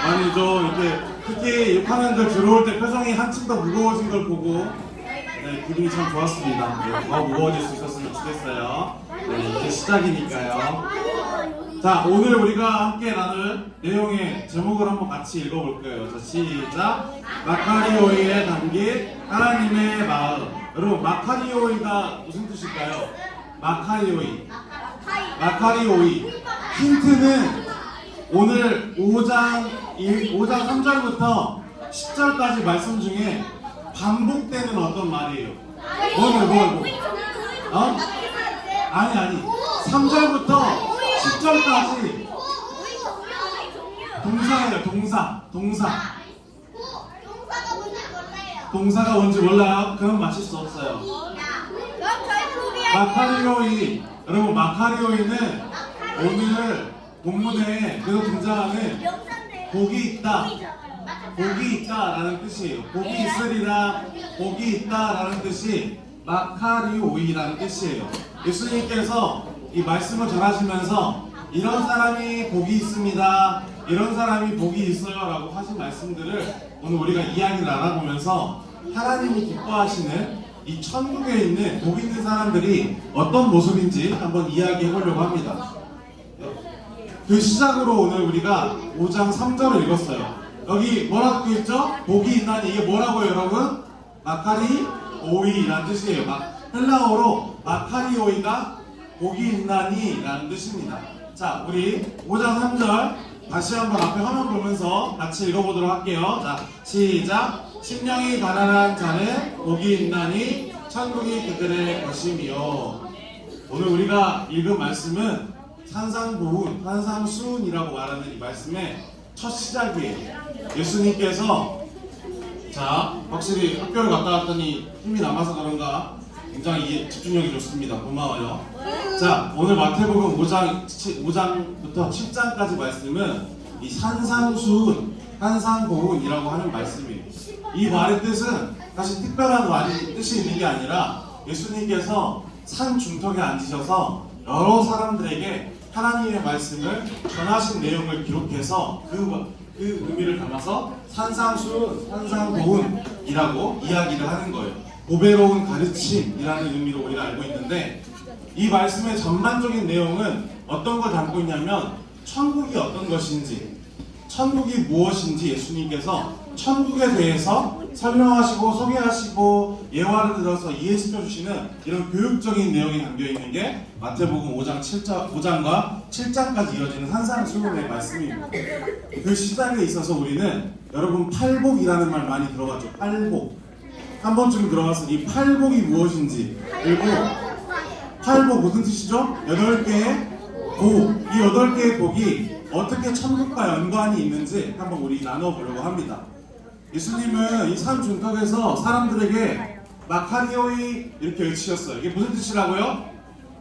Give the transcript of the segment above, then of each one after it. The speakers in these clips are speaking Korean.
아니 좀 이렇게 특히 6학년들 들어올 때 표정이 한층 더 무거워진 걸 보고 네, 기분이 참 좋았습니다. 네, 더 무거워질 수 있었으면 좋겠어요. 네, 이제 시작이니까요. 자, 오늘 우리가 함께 나눌 내용의 제목을 한번 같이 읽어볼 거예요. 자, 시작. 마카리오이에 담긴 하나님의 마음. 여러분, 마카리오이가 무슨 뜻일까요? 마카리오이. 힌트는 오늘 5장 3절부터 10절까지 말씀 중에 반복되는 어떤 말이에요. 뭐? 어? 아니. 3절부터 10절까지 동사예요. 동사가 뭔지 몰라요? 그럼 마실 수 없어요. 마카리오이. 여러분, 마카리오이는 오늘 본문에 계속 등장하는 복이 있다라는 뜻이에요. 복이 있으리라, 복이 있다라는 뜻이 마카리오이라는 뜻이에요. 예수님께서 이 말씀을 전하시면서 이런 사람이 복이 있습니다, 이런 사람이 복이 있어요 라고 하신 말씀들을 오늘 우리가 이야기를 알아보면서 하나님이 기뻐하시는 이 천국에 있는 복 있는 사람들이 어떤 모습인지 한번 이야기해 보려고 합니다. 그 시작으로 오늘 우리가 5장 3절을 읽었어요. 여기 뭐라고 적혀있죠? 복이 있나니. 이게 뭐라고요, 여러분? 마카리오이라는 뜻이에요. 헬라어로 마카리오이가 복이 있나니 라는 뜻입니다. 자, 우리 5장 3절 다시 한번 앞에 화면 보면서 같이 읽어보도록 할게요. 자, 시작. 심령이 가난한 자는 복이 있나니 천국이 그들의 것이며. 오늘 우리가 읽은 말씀은 산상보훈, 산상수훈이라고 말하는 이 말씀의 첫 시작이에요. 예수님께서 확실히 학교를 갔다 왔더니 힘이 남아서 그런가 굉장히 집중력이 좋습니다. 고마워요. 자, 오늘 마태복음 5장부터 7장까지 말씀은 이 산상수훈, 산상보훈이라고 하는 말씀이에요. 이 말의 뜻은 사실 특별한 뜻이 있는 게 아니라 예수님께서 산 중턱에 앉으셔서 여러 사람들에게 하나님의 말씀을 전하신 내용을 기록해서 그 의미를 담아서 산상수훈, 산상보훈이라고 이야기를 하는 거예요. 보배로운 가르침이라는 의미로 우리가 알고 있는데, 이 말씀의 전반적인 내용은 어떤 걸 담고 있냐면 천국이 어떤 것인지, 천국이 무엇인지 예수님께서 천국에 대해서 설명하시고 소개하시고 예화를 들어서 이해시켜 주시는 이런 교육적인 내용이 담겨있는 게 마태복음 5장과 7장까지 이어지는 산상수훈의 말씀입니다. 그 시작에 있어서 우리는 여러분 팔복이라는 말 많이 들어봤죠? 팔복. 한 번쯤 들어가서 이 팔복이 무엇인지, 그리고 팔복 무슨 뜻이죠? 8개의 복. 이 8개의 복이 어떻게 천국과 연관이 있는지 한번 우리 나눠보려고 합니다. 예수님은 이 산 중턱에서 사람들에게 마카리오이 이렇게 외치셨어요. 이게 무슨 뜻이라고요?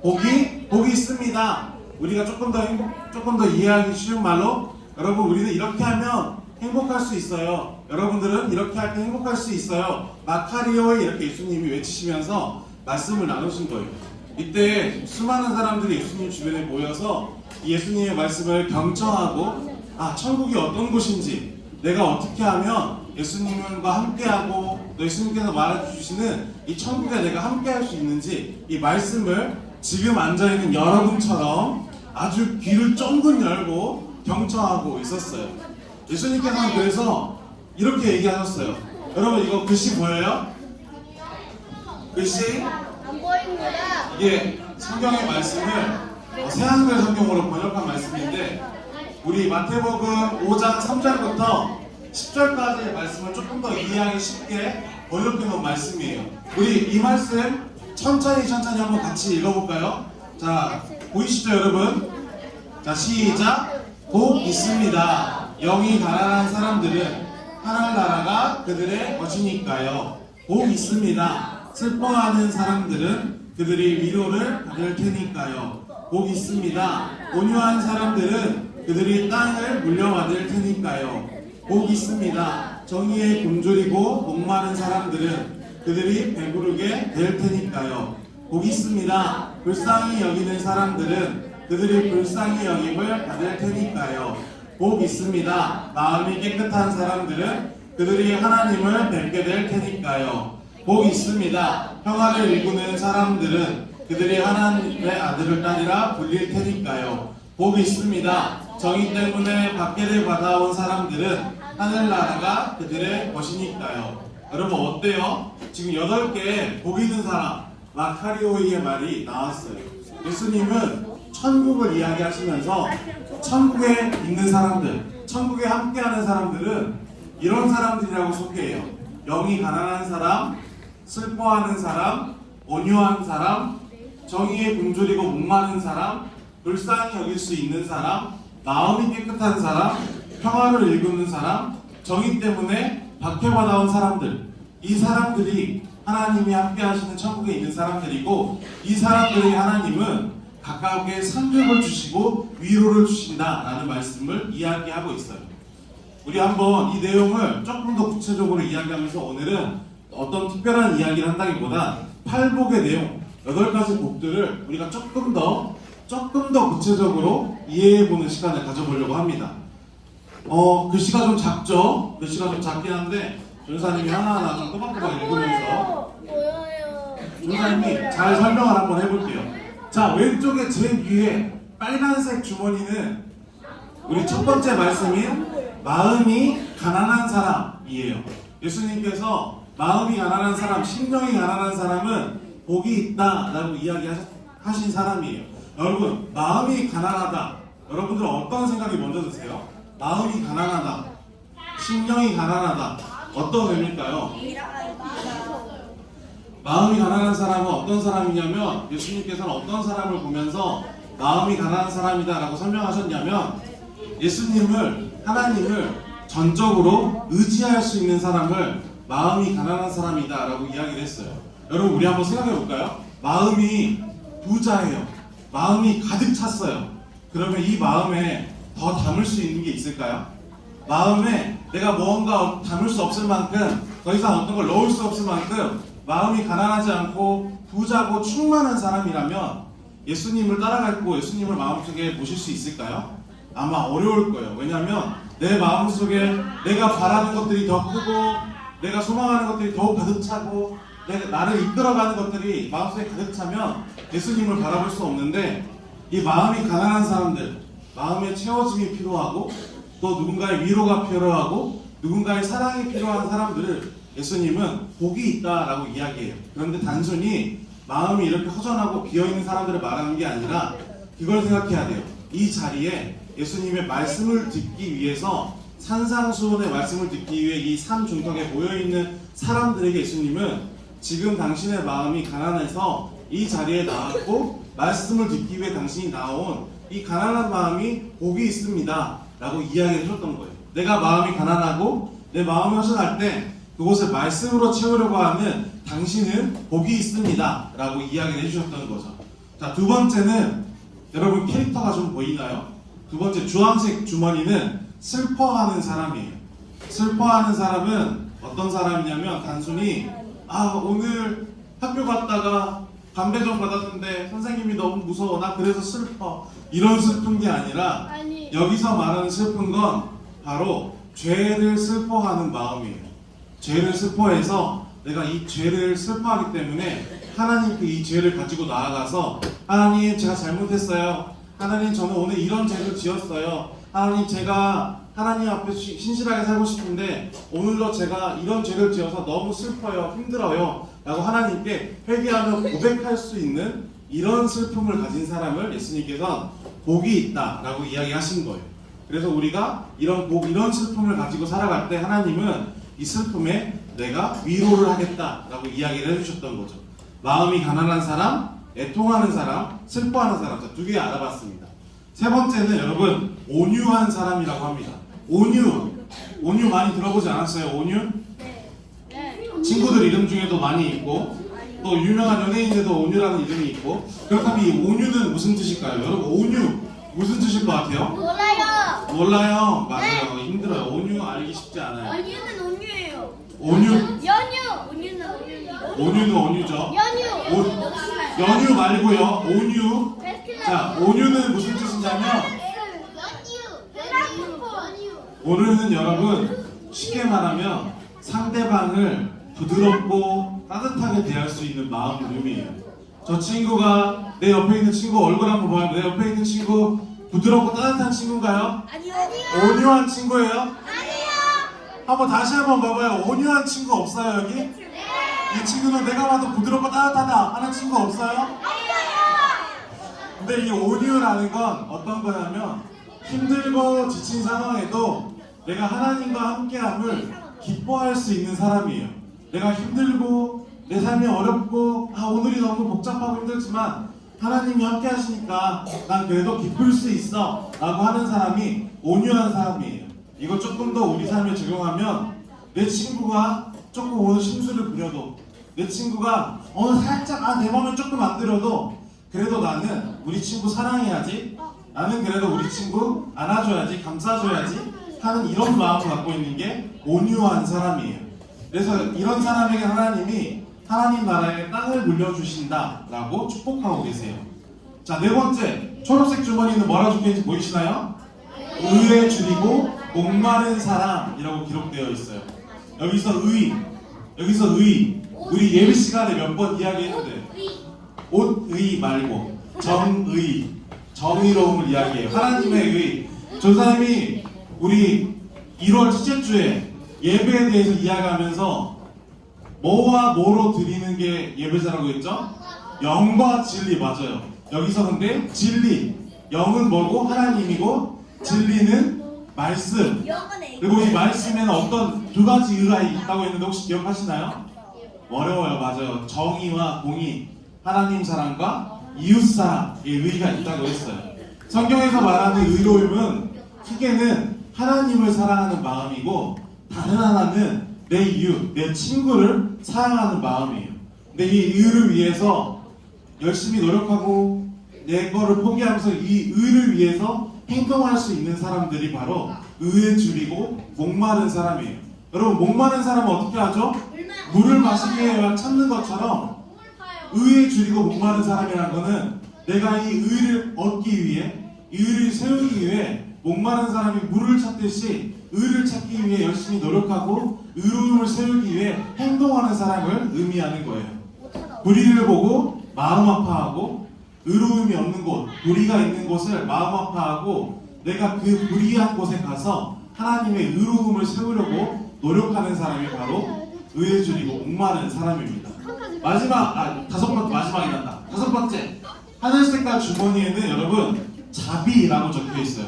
복이 있습니다. 우리가 조금 더 이해하기 쉬운 말로, 여러분, 우리는 이렇게 하면 행복할 수 있어요. 여러분들은 이렇게 할 때 행복할 수 있어요. 마카리오이 이렇게 예수님이 외치시면서 말씀을 나누신 거예요. 이때 수많은 사람들이 예수님 주변에 모여서 예수님의 말씀을 경청하고, 천국이 어떤 곳인지, 내가 어떻게 하면 예수님과 함께하고 또 예수님께서 말해주시는 이 천국에 내가 함께할 수 있는지, 이 말씀을 지금 앉아있는 여러분처럼 아주 귀를 쫑긋 열고 경청하고 있었어요. 예수님께서는 그래서 이렇게 얘기하셨어요. 여러분, 이거 글씨 보여요? 글씨? 안 보입니다. 이게 성경의 말씀을 새한글 성경으로 번역한 말씀인데, 우리 마태복음 5장 3절부터 10절까지의 말씀을 조금 더 이해하기 쉽게 번역해 놓은 말씀이에요. 우리 이 말씀 천천히 한번 같이 읽어볼까요? 자, 보이시죠, 여러분? 자, 시작. 복 있습니다. 영이 가난한 사람들은 하늘나라가 그들의 것이니까요. 복 있습니다. 슬퍼하는 사람들은 그들이 위로를 받을 테니까요. 복 있습니다. 온유한 사람들은 그들이 땅을 물려받을 테니까요. 복 있습니다. 정의에 굶주리고 목마른 사람들은 그들이 배부르게 될 테니까요. 복 있습니다. 불쌍히 여기는 사람들은 그들이 불쌍히 여김을 받을 테니까요. 복 있습니다. 마음이 깨끗한 사람들은 그들이 하나님을 뵙게 될 테니까요. 복 있습니다. 평화를 일구는 사람들은 그들이 하나님의 아들을 딸이라 불릴 테니까요. 복 있습니다. 정의 때문에 박해를 받아온 사람들은 하늘나라가 그들의 것이니까요. 여러분 어때요? 지금 8개의 복 있는 사람 마카리오이의 말이 나왔어요. 예수님은 천국을 이야기하시면서 천국에 있는 사람들, 천국에 함께하는 사람들은 이런 사람들이라고 소개해요. 영이 가난한 사람, 슬퍼하는 사람, 온유한 사람, 정의에 굶주리고 목마른 사람, 불쌍히 여길 수 있는 사람, 마음이 깨끗한 사람, 평화를 일구는 사람, 정의 때문에 박해받아온 사람들. 이 사람들이 하나님이 함께 하시는 천국에 있는 사람들이고, 이 사람들에게 하나님은 가까우게 상급을 주시고 위로를 주신다라는 말씀을 이야기하고 있어요. 우리 한번 이 내용을 조금 더 구체적으로 이야기하면서 오늘은 어떤 특별한 이야기를 한다기보다 팔복의 내용, 8가지 복들을 우리가 조금 더 구체적으로 이해해보는 시간을 가져보려고 합니다. 글씨가 좀 작죠? 글씨가 좀 작긴 한데 전사님이 하나하나 좀 꼬박꼬박 읽으면서 전사님이 잘 설명을 한번 해볼게요. 자, 왼쪽에 제일 위에 빨간색 주머니는 우리 첫 번째 말씀인 마음이 가난한 사람이에요. 예수님께서 마음이 가난한 사람, 심령이 가난한 사람은 복이 있다라고 이야기하신 사람이에요. 여러분, 마음이 가난하다. 여러분들은 어떤 생각이 먼저 드세요? 마음이 가난하다, 심령이 가난하다. 어떤 의미일까요? 마음이 가난한 사람은 어떤 사람이냐면, 예수님께서는 어떤 사람을 보면서 마음이 가난한 사람이다 라고 설명하셨냐면, 예수님을, 하나님을 전적으로 의지할 수 있는 사람을 마음이 가난한 사람이다 라고 이야기를 했어요. 여러분, 우리 한번 생각해 볼까요? 마음이 부자예요. 마음이 가득 찼어요. 그러면 이 마음에 더 담을 수 있는 게 있을까요? 마음에 내가 무언가 담을 수 없을 만큼, 더 이상 어떤 걸 넣을 수 없을 만큼 마음이 가난하지 않고 부자고 충만한 사람이라면 예수님을 따라가고 예수님을 마음속에 모실 수 있을까요? 아마 어려울 거예요. 왜냐하면 내 마음속에 내가 바라는 것들이 더 크고, 내가 소망하는 것들이 더 가득 차고, 나를 이끌어가는 것들이 마음속에 가득 차면 예수님을 바라볼 수 없는데, 이 마음이 가난한 사람들, 마음의 채워짐이 필요하고, 또 누군가의 위로가 필요하고, 누군가의 사랑이 필요한 사람들을 예수님은 복이 있다라고 이야기해요. 그런데 단순히 마음이 이렇게 허전하고 비어있는 사람들을 말하는 게 아니라 이걸 생각해야 돼요. 이 자리에 예수님의 말씀을 듣기 위해서, 산상수훈의 말씀을 듣기 위해 이 산 중턱에 모여있는 사람들에게 예수님은 지금 당신의 마음이 가난해서 이 자리에 나왔고 말씀을 듣기 위해 당신이 나온 이 가난한 마음이 복이 있습니다 라고 이야기해 주셨던 거예요. 내가 마음이 가난하고 내 마음이 허전할 때 그곳을 말씀으로 채우려고 하는 당신은 복이 있습니다 라고 이야기를 해주셨던 거죠. 자, 두 번째는, 여러분 캐릭터가 좀 보이나요? 두 번째 주황색 주머니는 슬퍼하는 사람이에요. 슬퍼하는 사람은 어떤 사람이냐면, 단순히 오늘 학교 갔다가 담배좀 받았는데 선생님이 너무 무서워, 나 그래서 슬퍼, 이런 슬픈 게 아니라, 여기서 말하는 슬픈 건 바로 죄를 슬퍼하는 마음이에요. 죄를 슬퍼해서 내가 이 죄를 슬퍼하기 때문에 하나님께 이 죄를 가지고 나아가서, 하나님 제가 잘못했어요. 하나님 저는 오늘 이런 죄를 지었어요. 하나님 제가 하나님 앞에 신실하게 살고 싶은데 오늘도 제가 이런 죄를 지어서 너무 슬퍼요, 힘들어요 라고 하나님께 회개하며 고백할 수 있는 이런 슬픔을 가진 사람을 예수님께서 복이 있다 라고 이야기하신 거예요. 그래서 우리가 이런 복, 이런 슬픔을 가지고 살아갈 때 하나님은 이 슬픔에 내가 위로를 하겠다 라고 이야기를 해주셨던 거죠. 마음이 가난한 사람, 애통하는 사람, 슬퍼하는 사람. 자, 2개 알아봤습니다. 세 번째는 여러분 온유한 사람이라고 합니다. 온유 많이 들어보지 않았어요? 온유? 친구들 이름 중에도 많이 있고, 또 유명한 연예인들도 온유라는 이름이 있고. 그렇다면 이 온유는 무슨 뜻일까요? 여러분 온유 무슨 뜻일 것 같아요? 몰라요? 맞아요. 네. 힘들어요. 온유 알기 쉽지 않아요. 온유는 온유예요. 온유? 온유는 온유죠. 연유 말고요. 온유. 자, 온유는 무슨 뜻이냐면, 오늘은 여러분 쉽게 말하면 상대방을 부드럽고 따뜻하게 대할 수 있는 마음을 의미해요. 저 친구가 내 옆에 있는 친구 얼굴 한번 봐요. 내 옆에 있는 친구 부드럽고 따뜻한 친구인가요? 아니요. 온유한 친구예요? 아니요. 한번 다시 한번 봐봐요. 온유한 친구 없어요 여기? 이 친구는 내가 봐도 부드럽고 따뜻하다 하는 친구 없어요? 근데 이 온유라는 건 어떤 거냐면 힘들고 지친 상황에도 내가 하나님과 함께함을 기뻐할 수 있는 사람이에요. 내가 힘들고 내 삶이 어렵고 오늘이 너무 복잡하고 힘들지만 하나님이 함께 하시니까 난 그래도 기쁠 수 있어 라고 하는 사람이 온유한 사람이에요. 이거 조금 더 우리 삶에 적용하면 내 친구가 조금 오늘 심술을 부려도 내 친구가 오늘 살짝 내 마음에 조금 안 들어도 그래도 나는 우리 친구 사랑해야지, 나는 그래도 우리 친구 안아줘야지, 감싸줘야지 하는 이런 마음을 갖고 있는 게 온유한 사람이에요. 그래서 이런 사람에게 하나님이 하나님 나라의 땅을 물려주신다 라고 축복하고 계세요. 자, 네 번째, 초록색 주머니는 뭐라 적혀있는지 보이시나요? 의에 줄이고 목마른 사람이라고 기록되어 있어요. 여기서 의, 우리 예비 시간에 몇 번 이야기했는데 옷의 말고 정의, 정의로움을 이야기해요. 하나님의 의. 조사님이 우리 1월 첫째 주에 예배에 대해서 이야기하면서 뭐와 뭐로 드리는 게 예배자라고 했죠? 영과 진리. 맞아요. 여기서 근데 진리, 영은 뭐고 하나님이고 진리는 말씀. 그리고 이 말씀에는 어떤 두 가지 의가 있다고 했는데 혹시 기억하시나요? 어려워요. 맞아요. 정의와 공의, 하나님 사랑과 이웃 사랑의 의가 있다고 했어요. 성경에서 말하는 의로움은 크게는 하나님을 사랑하는 마음이고 다른 하나는 내 이웃, 내 친구를 사랑하는 마음이에요. 근데 이 의를 위해서 열심히 노력하고 내 거를 포기하면서 이 의를 위해서 행동할 수 있는 사람들이 바로 의에 줄이고 목마른 사람이에요. 여러분, 목마른 사람은 어떻게 하죠? 물을 마시기 위해 찾는 것처럼 의에 줄이고 목마른 사람이라는 거는 내가 이 의를 얻기 위해, 의를 세우기 위해 목마른 사람이 물을 찾듯이 의를 찾기 위해 열심히 노력하고 의로움을 세우기 위해 행동하는 사람을 의미하는 거예요. 불의를 보고 마음 아파하고 의로움이 없는 곳, 불의가 있는 곳을 마음 아파하고 내가 그 불의한 곳에 가서 하나님의 의로움을 세우려고 노력하는 사람이 바로 의에 줄이고 목마른 사람입니다. 다섯 번째, 하늘 색깔 주머니에는 여러분 자비라고 적혀 있어요.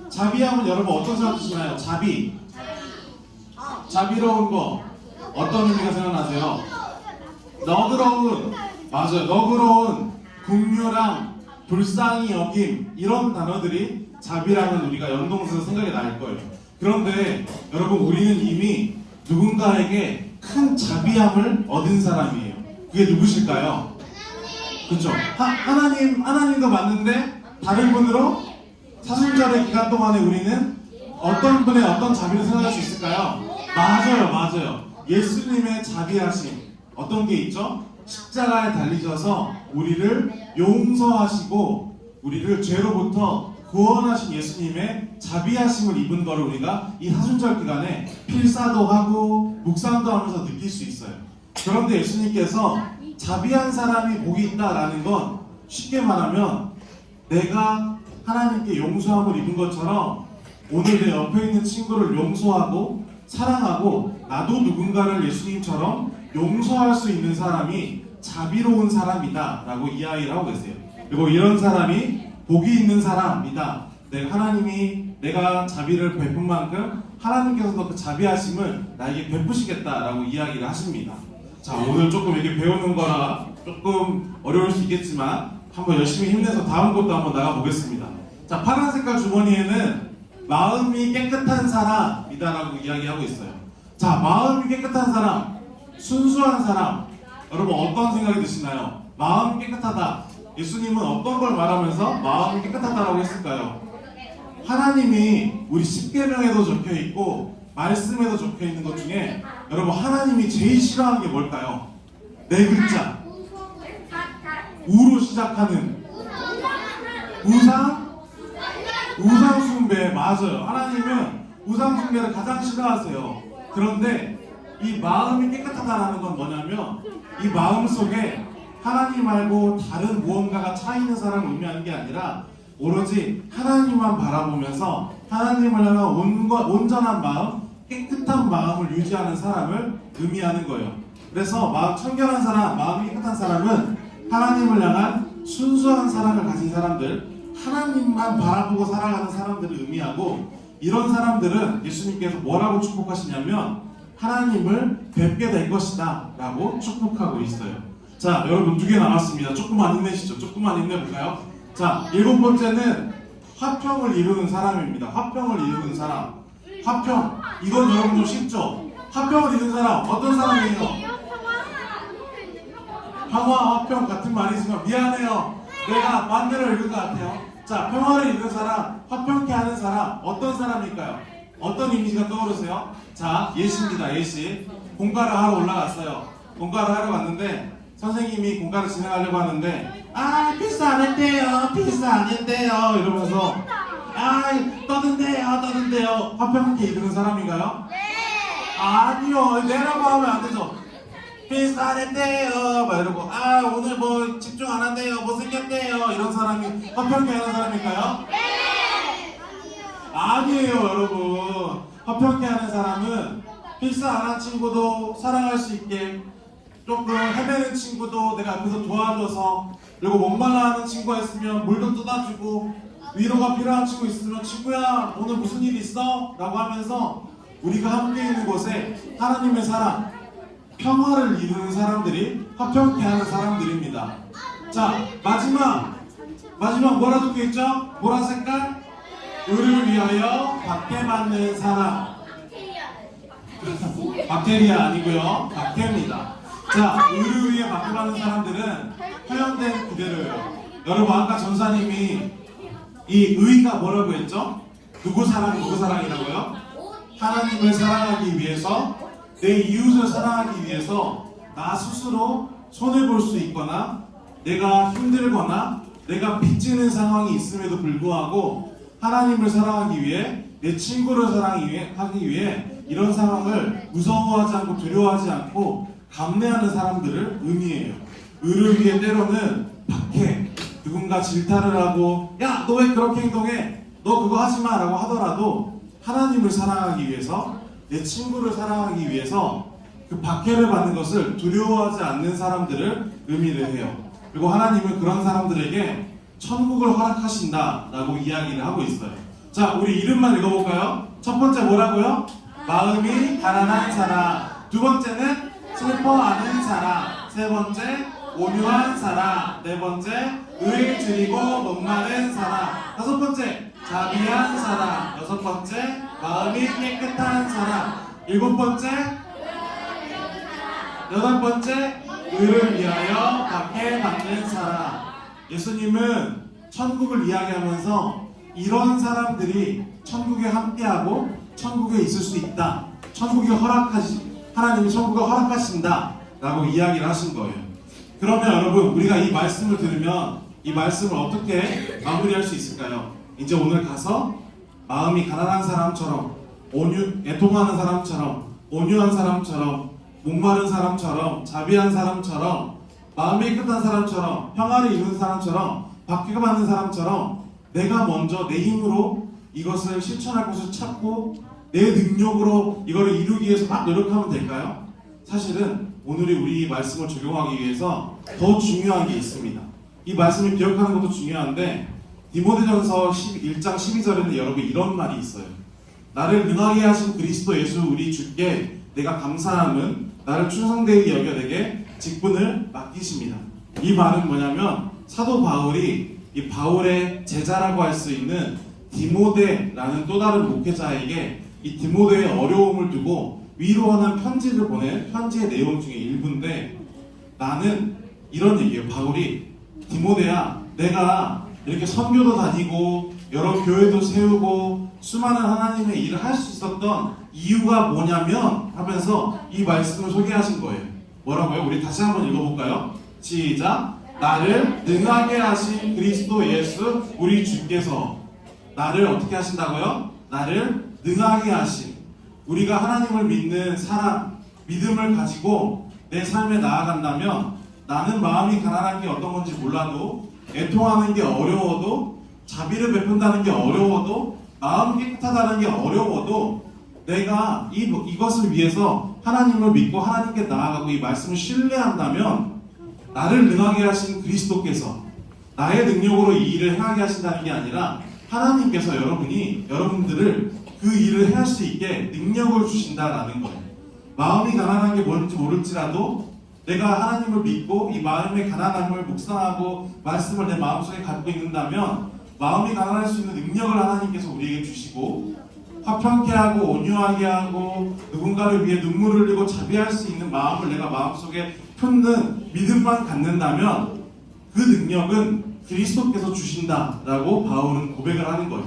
자비하면 여러분 어떤 생각 드시나요? 자비로운 거 어떤 의미가 생각나세요? 너그러운, 긍휼함, 불쌍히 여김 이런 단어들이 자비라는 우리가 연동해서 생각이 날 거예요. 그런데 여러분, 우리는 이미 누군가에게 큰 자비함을 얻은 사람이에요. 그게 누구실까요? 그렇죠? 하나님도 맞는데 다른 분으로 사순절의 기간 동안에 우리는 어떤 분의 어떤 자비를 생각할 수 있을까요? 맞아요. 예수님의 자비하심 어떤 게 있죠? 십자가에 달리셔서 우리를 용서하시고 우리를 죄로부터 구원하신 예수님의 자비하심을 입은 거를 우리가 이 사순절 기간에 필사도 하고 묵상도 하면서 느낄 수 있어요. 그런데 예수님께서 자비한 사람이 복이 있다라는 건 쉽게 말하면 내가 하나님께 용서함을 입은 것처럼 오늘 내 옆에 있는 친구를 용서하고 사랑하고 나도 누군가를 예수님처럼 용서할 수 있는 사람이 자비로운 사람이다 라고 이야기를 하고 계세요. 그리고 이런 사람이 복이 있는 사람이다. 하나님이 내가 자비를 베푼 만큼 하나님께서도 그 자비하심을 나에게 베푸시겠다라고 이야기를 하십니다. 자, 오늘 조금 이렇게 배우는 거라 조금 어려울 수 있겠지만 한번 열심히 힘내서 다음 것도 한번 나가보겠습니다. 자, 파란 색깔 주머니에는 마음이 깨끗한 사람이다라고 이야기하고 있어요. 자, 마음이 깨끗한 사람, 순수한 사람, 여러분 어떤 생각이 드시나요? 마음 깨끗하다. 예수님은 어떤 걸 말하면서 마음이 깨끗하다라고 했을까요? 하나님이 우리 십계명에도 적혀 있고 말씀에도 적혀 있는 것 중에 여러분 하나님이 제일 싫어하는 게 뭘까요? 네 글자. 우로 시작하는 우상 숭배. 우상숭배 맞아요. 하나님은 우상숭배를 가장 싫어하세요. 그런데 이 마음이 깨끗하다는 건 뭐냐면 이 마음 속에 하나님 말고 다른 무언가가 차 있는 사람을 의미하는 게 아니라 오로지 하나님만 바라보면서 하나님을 향한 온전한 마음, 깨끗한 마음을 유지하는 사람을 의미하는 거예요. 그래서 마음 청결한 사람, 마음이 깨끗한 사람은 하나님을 향한 순수한 사랑을 가진 사람들, 하나님만 바라보고 살아가는 사람들을 의미하고, 이런 사람들은 예수님께서 뭐라고 축복하시냐면 하나님을 뵙게 될 것이다 라고 축복하고 있어요. 자, 여러분 2개 남았습니다. 조금만 힘내시죠. 조금만 힘내볼까요? 자, 7번째는 화평을 이루는 사람입니다. 화평을 이루는 사람. 화평. 이건 여러분 좀 쉽죠? 화평을 이루는 사람 어떤 사람이에요? 평화, 화평 같은 말이지만 미안해요. 내가 반대로 읽은 것 같아요. 자, 평화를 이루는 사람, 화평케 하는 사람 어떤 사람일까요? 어떤 이미지가 떠오르세요? 자, 예시입니다. 예시. 공과를 하러 올라갔어요. 공과를 하러 갔는데 선생님이 공과를 진행하려고 하는데 필수 안 했대요. 필수 안 했대요. 이러면서 떠든대요. 화평케 이루는 사람인가요? 네. 아니요. 내라고 하면 안 되죠. 필수 안 했대요. 막 이러고 오늘 뭐 집중 안 한대요. 못생겼대요. 이런 사람이 화평케 하는 사람일까요? 네. 아니에요, 여러분. 화평케 하는 사람은 필수 안 한 친구도 사랑할 수 있게, 조금 헤매는 친구도 내가 앞에서 도와줘서, 그리고 목말라 하는 친구가 있으면 물도 떠다주고, 위로가 필요한 친구 있으면 친구야 오늘 무슨 일 있어? 라고 하면서 우리가 함께 있는 곳에 하나님의 사랑, 평화를 이루는 사람들이 화평케 하는 사람들입니다. 자, 마지막 뭐라 적혀있죠? 보라 색깔? 의를 위하여 박해받는 사람. 박테리아 아니고요, 박해입니다. 자, 의를 위해 박해받는 사람들은 표현된 그대로예요. 여러분, 아까 전사님이 이 의가 뭐라고 했죠? 누구 사랑이라고요? 하나님을 사랑하기 위해서, 내 이웃을 사랑하기 위해서 나 스스로 손해볼 수 있거나 내가 힘들거나 내가 빚지는 상황이 있음에도 불구하고 하나님을 사랑하기 위해, 내 친구를 사랑하기 위해 이런 상황을 무서워하지 않고 두려워하지 않고 감내하는 사람들을 의미해요. 의를 위해 때로는 박해, 누군가 질타를 하고 야, 너 왜 그렇게 행동해? 너 그거 하지마 라고 하더라도 하나님을 사랑하기 위해서, 내 친구를 사랑하기 위해서 그 박해를 받는 것을 두려워하지 않는 사람들을 의미를 해요. 그리고 하나님은 그런 사람들에게 천국을 허락하신다 라고 이야기를 하고 있어요. 자, 우리 이름만 읽어볼까요? 첫 번째 뭐라고요? 마음이 가난한 사람. 두 번째는 슬퍼하는 사람. 세 번째 온유한 사람. 네 번째 의를 줄이고 목마른 사람. 다섯 번째 자비한 사람. 여섯 번째 마음이 깨끗한 사람. 일곱 번째 여덟 번째 의를 위하여 박해받는 사람. 예수님은 천국을 이야기하면서 이런 사람들이 천국에 함께하고 천국에 있을 수 있다, 하나님이 천국을 허락하신다 라고 이야기를 하신 거예요. 그러면 여러분, 우리가 이 말씀을 들으면 이 말씀을 어떻게 마무리할 수 있을까요? 이제 오늘 가서 마음이 가난한 사람처럼, 애통하는 사람처럼, 온유한 사람처럼, 목마른 사람처럼, 자비한 사람처럼, 마음이 깨끗한 사람처럼, 평화를 이루는 사람처럼, 박해가 받는 사람처럼 내가 먼저 내 힘으로 이것을 실천할 것을 찾고 내 능력으로 이거를 이루기 위해서 막 노력하면 될까요? 사실은 오늘이 우리 말씀을 적용하기 위해서 더 중요한 게 있습니다. 이 말씀을 기억하는 것도 중요한데, 디모데전서 1장 12절에는 여러분 이런 말이 있어요. 나를 능하게 하신 그리스도 예수 우리 주께 내가 감사함은 나를 충성되게 여겨 내게 직분을 맡기십니다. 이 말은 뭐냐면, 사도 바울이 이 바울의 제자라고 할 수 있는 디모데라는 또 다른 목회자에게 이 디모데의 어려움을 두고 위로하는 편지를 보낸 편지의 내용 중에 일부인데, 나는 이런 얘기예요. 바울이, 디모데야, 내가 이렇게 선교도 다니고 여러 교회도 세우고 수많은 하나님의 일을 할 수 있었던 이유가 뭐냐면 하면서 이 말씀을 소개하신 거예요. 뭐라고요? 우리 다시 한번 읽어볼까요? 시작. 나를 능하게 하신 그리스도 예수 우리 주께서 나를 어떻게 하신다고요? 나를 능하게 하신, 우리가 하나님을 믿는 사람, 믿음을 가지고 내 삶에 나아간다면 나는 마음이 가난한 게 어떤 건지 몰라도, 애통하는 게 어려워도, 자비를 베푼다는 게 어려워도, 마음 깨끗하다는 게 어려워도 내가 이것을 위해서 하나님을 믿고 하나님께 나아가고 이 말씀을 신뢰한다면 나를 능하게 하신 그리스도께서 나의 능력으로 이 일을 행하게 하신다는 게 아니라 하나님께서 여러분들을 그 일을 행할 수 있게 능력을 주신다라는 거예요. 마음이 가난한 게 뭔지 모를지라도 내가 하나님을 믿고 이 마음의 가난함을 묵상하고 말씀을 내 마음속에 갖고 있는다면 마음이 가난할 수 있는 능력을 하나님께서 우리에게 주시고, 화평케 하고 온유하게 하고 누군가를 위해 눈물을 흘리고 자비할 수 있는 마음을 내가 마음속에 품는 믿음만 갖는다면 그 능력은 그리스도께서 주신다라고 바울은 고백을 하는 거예요.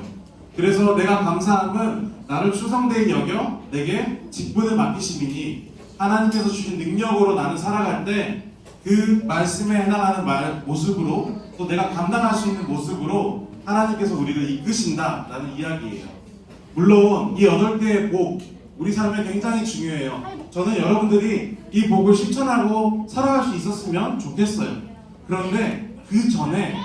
그래서 내가 감사함은 나를 충성되이 여겨 내게 직분을 맡기심이니, 하나님께서 주신 능력으로 나는 살아갈 때 그 말씀에 해당하는 모습으로, 또 내가 감당할 수 있는 모습으로 하나님께서 우리를 이끄신다라는 이야기예요. 물론 이 8개의 복, 우리 삶에 굉장히 중요해요. 저는 여러분들이 이 복을 실천하고 살아갈 수 있었으면 좋겠어요. 그런데 그 전에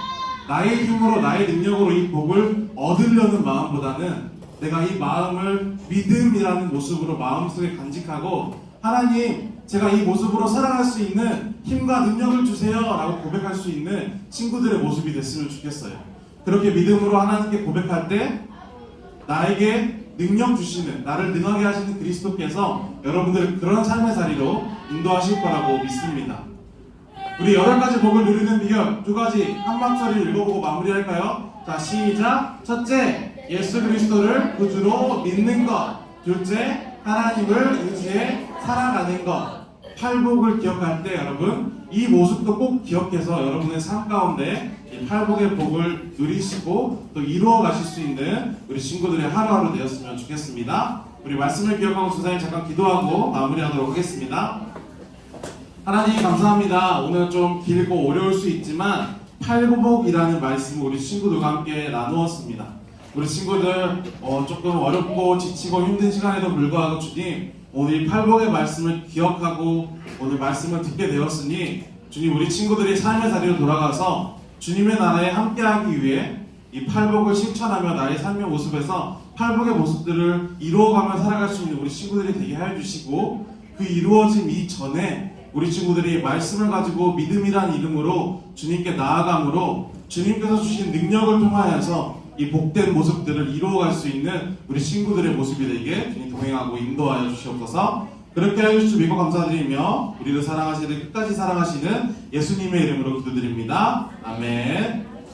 나의 힘으로, 나의 능력으로 이 복을 얻으려는 마음보다는 내가 이 마음을 믿음이라는 모습으로 마음속에 간직하고, 하나님, 제가 이 모습으로 살아갈 수 있는 힘과 능력을 주세요 라고 고백할 수 있는 친구들의 모습이 됐으면 좋겠어요. 그렇게 믿음으로 하나님께 고백할 때 나에게 능력 주시는, 나를 능하게 하시는 그리스도께서 여러분들을 그런 삶의 자리로 인도하실 거라고 믿습니다. 우리 8가지 복을 누리는 비결 2가지 한 막소리를 읽어보고 마무리할까요? 자, 시작! 첫째, 예수 그리스도를 구주로 믿는 것. 둘째, 하나님을 의지해 살아가는 것. 팔복을 기억할 때 여러분 이 모습도 꼭 기억해서 여러분의 삶 가운데 이 팔복의 복을 누리시고 또 이루어 가실 수 있는 우리 친구들의 하루하루 되었으면 좋겠습니다. 우리 말씀을 기억하고 주사님 잠깐 기도하고 마무리하도록 하겠습니다. 하나님 감사합니다. 오늘 좀 길고 어려울 수 있지만 팔복이라는 말씀을 우리 친구들과 함께 나누었습니다. 우리 친구들 조금 어렵고 지치고 힘든 시간에도 불구하고 주님, 오늘 이 팔복의 말씀을 기억하고 오늘 말씀을 듣게 되었으니 주님, 우리 친구들이 삶의 자리로 돌아가서 주님의 나라에 함께하기 위해 이 팔복을 실천하며 나의 삶의 모습에서 팔복의 모습들을 이루어가며 살아갈 수 있는 우리 친구들이 되게 하여 주시고, 그 이루어짐 이전에 우리 친구들이 말씀을 가지고 믿음이란 이름으로 주님께 나아감으로 주님께서 주신 능력을 통하여서 이 복된 모습들을 이루어갈 수 있는 우리 친구들의 모습이 되게 주님 동행하고 인도하여 주시옵소서. 그렇게 하여 주시고 믿고 감사드리며 우리를 사랑하시는, 끝까지 사랑하시는 예수님의 이름으로 기도드립니다. 아멘.